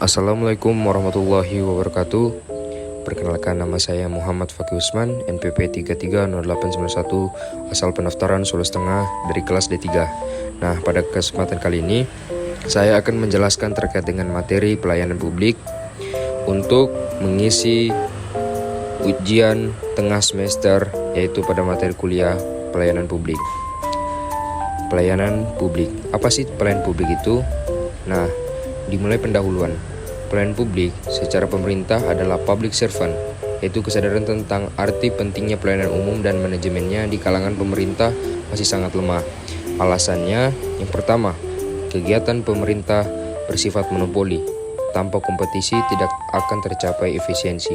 Assalamualaikum warahmatullahi wabarakatuh. Perkenalkan, nama saya Muhammad Fakih Usman, NPP 330891, asal pendaftaran Solo Tengah dari kelas D3. Nah, pada kesempatan kali ini saya akan menjelaskan terkait dengan materi pelayanan publik untuk mengisi ujian tengah semester, yaitu pada materi kuliah pelayanan publik. Pelayanan publik, apa sih pelayanan publik itu? Nah, dimulai pendahuluan. Pelayanan publik secara pemerintah adalah public servant, yaitu kesadaran tentang arti pentingnya pelayanan umum dan manajemennya di kalangan pemerintah masih sangat lemah. Alasannya, yang pertama, kegiatan pemerintah bersifat monopoli. Tanpa kompetisi tidak akan tercapai efisiensi.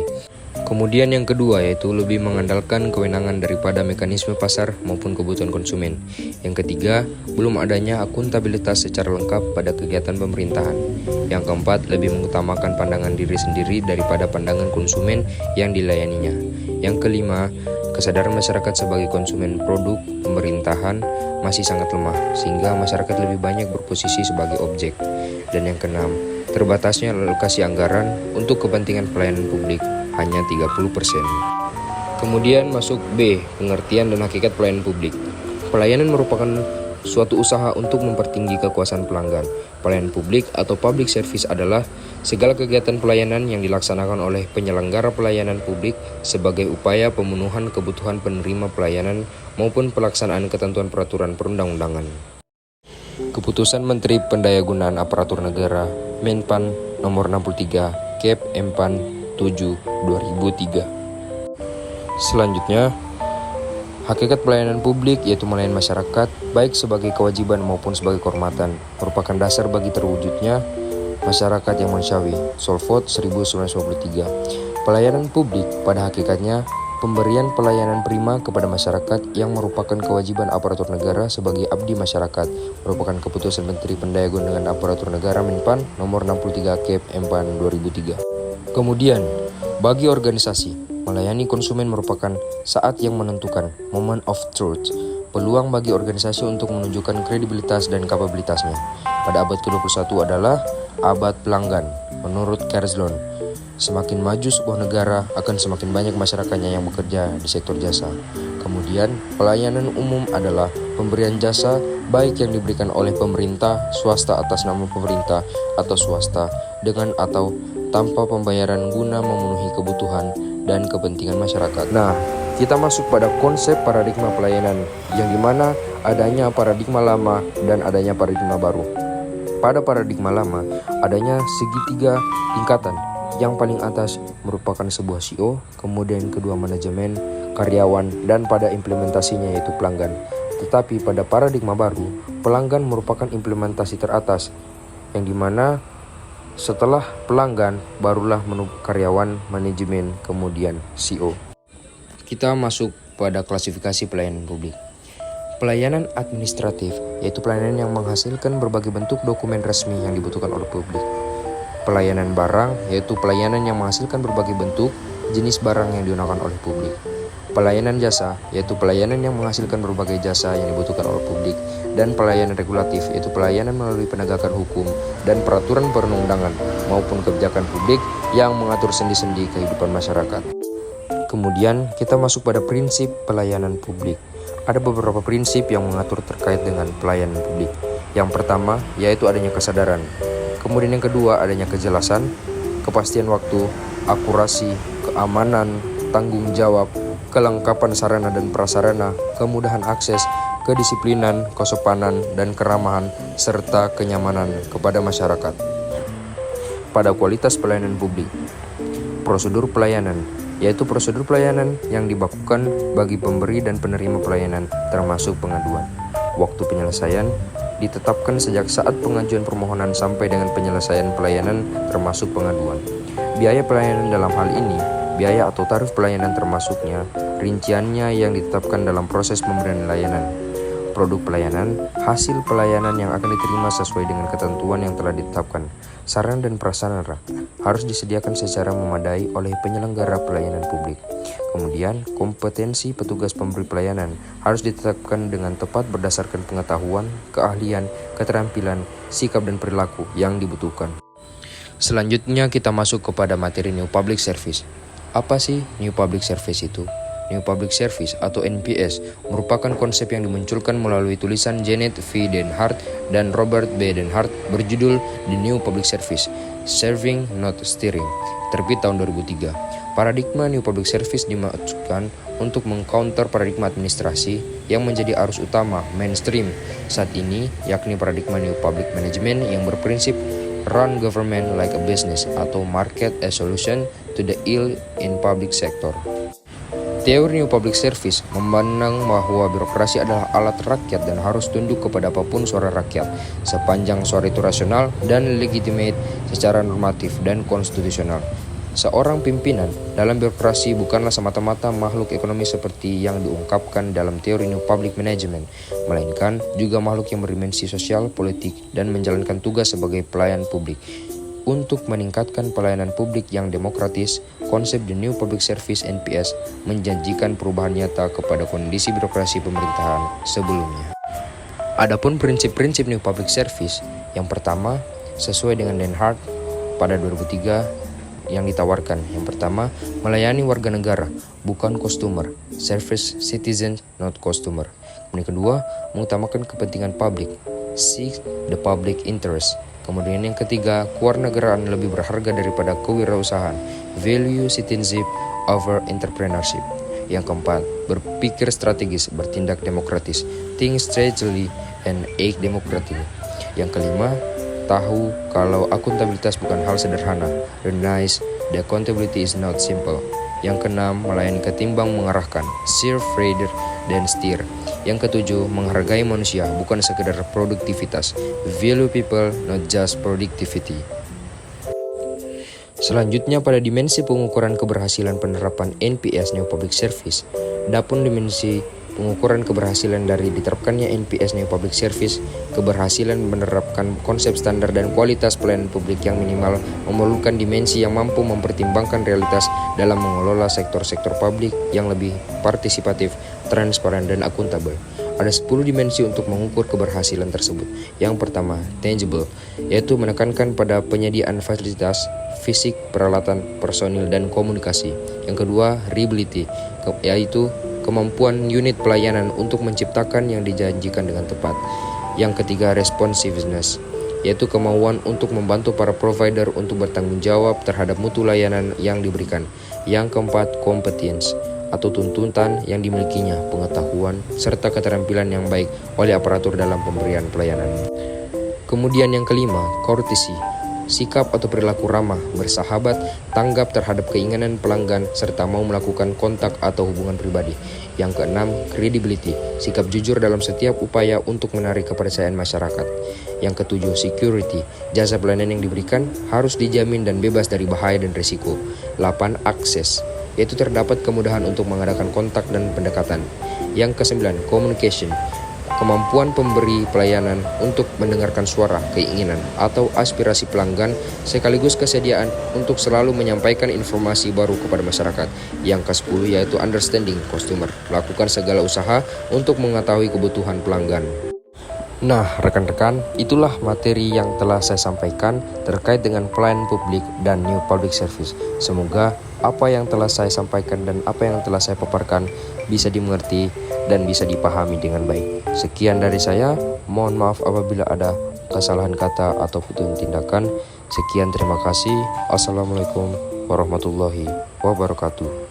Kemudian yang kedua, yaitu lebih mengandalkan kewenangan daripada mekanisme pasar maupun kebutuhan konsumen. Yang ketiga, belum adanya akuntabilitas secara lengkap pada kegiatan pemerintahan. Yang keempat, lebih mengutamakan pandangan diri sendiri daripada pandangan konsumen yang dilayaninya. Yang kelima, kesadaran masyarakat sebagai konsumen produk pemerintahan masih sangat lemah, sehingga masyarakat lebih banyak berposisi sebagai objek. Dan yang keenam, terbatasnya alokasi anggaran untuk kepentingan pelayanan publik hanya 30%. Kemudian masuk B, pengertian dan hakikat pelayanan publik. Pelayanan merupakan suatu usaha untuk mempertinggi kekuasaan pelanggan. Pelayanan publik atau public service adalah segala kegiatan pelayanan yang dilaksanakan oleh penyelenggara pelayanan publik sebagai upaya pemenuhan kebutuhan penerima pelayanan maupun pelaksanaan ketentuan peraturan perundang-undangan. Keputusan Menteri Pendayagunaan Aparatur Negara Menpan Nomor 63 Kep Empan 7 2003. Selanjutnya, hakikat pelayanan publik yaitu melayani masyarakat baik sebagai kewajiban maupun sebagai kehormatan, merupakan dasar bagi terwujudnya masyarakat yang manusiawi. Solvot 1953. Pelayanan publik pada hakikatnya pemberian pelayanan prima kepada masyarakat yang merupakan kewajiban aparatur negara sebagai abdi masyarakat, merupakan keputusan Menteri Pendayagunaan Aparatur Negara Menpan Nomor 63 Kep Empan 2003. Kemudian, bagi organisasi, melayani konsumen merupakan saat yang menentukan, moment of truth, peluang bagi organisasi untuk menunjukkan kredibilitas dan kapabilitasnya. Pada abad ke-21 adalah abad pelanggan. Menurut Kerzlon, semakin maju sebuah negara akan semakin banyak masyarakatnya yang bekerja di sektor jasa. Kemudian, pelayanan umum adalah pemberian jasa baik yang diberikan oleh pemerintah, swasta atas nama pemerintah atau swasta, dengan atau tanpa pembayaran guna memenuhi kebutuhan dan kepentingan masyarakat. Nah, kita masuk pada konsep paradigma pelayanan, yang dimana adanya paradigma lama dan adanya paradigma baru. Pada paradigma lama, adanya segitiga tingkatan. Yang paling atas merupakan sebuah CEO, kemudian kedua manajemen, karyawan, dan pada implementasinya yaitu pelanggan. Tetapi pada paradigma baru, pelanggan merupakan implementasi teratas, yang dimana setelah pelanggan barulah karyawan, manajemen, kemudian CEO. Kita masuk pada klasifikasi pelayanan publik. Pelayanan administratif yaitu pelayanan yang menghasilkan berbagai bentuk dokumen resmi yang dibutuhkan oleh publik. Pelayanan barang yaitu pelayanan yang menghasilkan berbagai bentuk jenis barang yang digunakan oleh publik. Pelayanan jasa yaitu pelayanan yang menghasilkan berbagai jasa yang dibutuhkan oleh publik. Dan pelayanan regulatif yaitu pelayanan melalui penegakan hukum dan peraturan perundang-undangan maupun kebijakan publik yang mengatur sendi-sendi kehidupan masyarakat. Kemudian kita masuk pada prinsip pelayanan publik. Ada beberapa prinsip yang mengatur terkait dengan pelayanan publik. Yang pertama yaitu adanya kesadaran. Kemudian yang kedua adanya kejelasan, kepastian waktu, akurasi, keamanan, tanggung jawab, kelengkapan sarana dan prasarana, kemudahan akses, kedisiplinan, kesopanan, dan keramahan, serta kenyamanan kepada masyarakat. Pada kualitas pelayanan publik, prosedur pelayanan, yaitu prosedur pelayanan yang dibakukan bagi pemberi dan penerima pelayanan, termasuk pengaduan. Waktu penyelesaian ditetapkan sejak saat pengajuan permohonan sampai dengan penyelesaian pelayanan, termasuk pengaduan. Biaya pelayanan dalam hal ini, biaya atau tarif pelayanan termasuknya, rinciannya yang ditetapkan dalam proses pemberian layanan. Produk pelayanan, hasil pelayanan yang akan diterima sesuai dengan ketentuan yang telah ditetapkan. Sarana dan prasarana harus disediakan secara memadai oleh penyelenggara pelayanan publik. Kemudian, kompetensi petugas pemberi pelayanan harus ditetapkan dengan tepat berdasarkan pengetahuan, keahlian, keterampilan, sikap dan perilaku yang dibutuhkan. Selanjutnya kita masuk kepada materi New Public Service. Apa sih New Public Service itu? New Public Service atau NPS merupakan konsep yang dimunculkan melalui tulisan Janet V. Denhart dan Robert B. Denhart berjudul The New Public Service, Serving Not Steering, terbit tahun 2003. Paradigma New Public Service dimaksudkan untuk mengcounter paradigma administrasi yang menjadi arus utama mainstream saat ini, yakni paradigma New Public Management yang berprinsip run government like a business atau market as solution to the ill in public sector. Teori New Public Service memandang bahwa birokrasi adalah alat rakyat dan harus tunduk kepada apapun suara rakyat, sepanjang suara itu rasional dan legitimate secara normatif dan konstitusional. Seorang pimpinan dalam birokrasi bukanlah semata-mata makhluk ekonomi seperti yang diungkapkan dalam teori New Public Management, melainkan juga makhluk yang berdimensi sosial, politik, dan menjalankan tugas sebagai pelayan publik. Untuk meningkatkan pelayanan publik yang demokratis, konsep The New Public Service (NPS) menjanjikan perubahan nyata kepada kondisi birokrasi pemerintahan sebelumnya. Adapun prinsip-prinsip New Public Service, yang pertama sesuai dengan Denhart pada 2003 yang ditawarkan. Yang pertama, melayani warga negara, bukan customer. Service citizens, not customer. Yang kedua, mengutamakan kepentingan publik. Seek the public interest. Kemudian yang ketiga, kewarganegaraan lebih berharga daripada kewirausahaan. Value citizenship over entrepreneurship. Yang keempat, berpikir strategis, bertindak demokratis. Think strategically and act democratically. Yang kelima, tahu kalau akuntabilitas bukan hal sederhana. Realize that accountability is not simple. Yang keenam, melayani ketimbang mengarahkan. Serve rather than steer. Yang ketujuh, menghargai manusia, bukan sekedar produktivitas. Value people, not just productivity. Selanjutnya pada dimensi pengukuran keberhasilan penerapan NPS New Public Service. Adapun dimensi pengukuran keberhasilan dari diterapkannya NPS New Public Service, keberhasilan menerapkan konsep standar dan kualitas pelayanan publik yang minimal memerlukan dimensi yang mampu mempertimbangkan realitas dalam mengelola sektor-sektor publik yang lebih partisipatif, transparan, dan akuntabel. Ada 10 dimensi untuk mengukur keberhasilan tersebut. Yang pertama, tangible, yaitu menekankan pada penyediaan fasilitas, fisik, peralatan, personil, dan komunikasi. Yang kedua, reliability, yaitu kemampuan unit pelayanan untuk menciptakan yang dijanjikan dengan tepat. Yang ketiga, responsiveness, yaitu kemauan untuk membantu para provider untuk bertanggung jawab terhadap mutu layanan yang diberikan. Yang keempat, competence, atau tuntutan yang dimilikinya, pengetahuan, serta keterampilan yang baik oleh aparatur dalam pemberian pelayanan. Kemudian yang kelima, courtesy, sikap atau perilaku ramah, bersahabat, tanggap terhadap keinginan pelanggan, serta mau melakukan kontak atau hubungan pribadi. Yang keenam, credibility, sikap jujur dalam setiap upaya untuk menarik kepercayaan masyarakat. Yang ketujuh, security, jasa pelayanan yang diberikan harus dijamin dan bebas dari bahaya dan risiko. 8. Akses, yaitu terdapat kemudahan untuk mengadakan kontak dan pendekatan. Yang kesembilan, communication, kemampuan pemberi pelayanan untuk mendengarkan suara, keinginan, atau aspirasi pelanggan, sekaligus kesediaan untuk selalu menyampaikan informasi baru kepada masyarakat. Yang ke-10 yaitu understanding customer, lakukan segala usaha untuk mengetahui kebutuhan pelanggan. Nah, rekan-rekan, itulah materi yang telah saya sampaikan terkait dengan pelayanan publik dan New Public Service. Semoga apa yang telah saya sampaikan dan apa yang telah saya paparkan bisa dimengerti dan bisa dipahami dengan baik. Sekian dari saya, mohon maaf apabila ada kesalahan kata atau tindakan. Sekian, terima kasih. Assalamualaikum warahmatullahi wabarakatuh.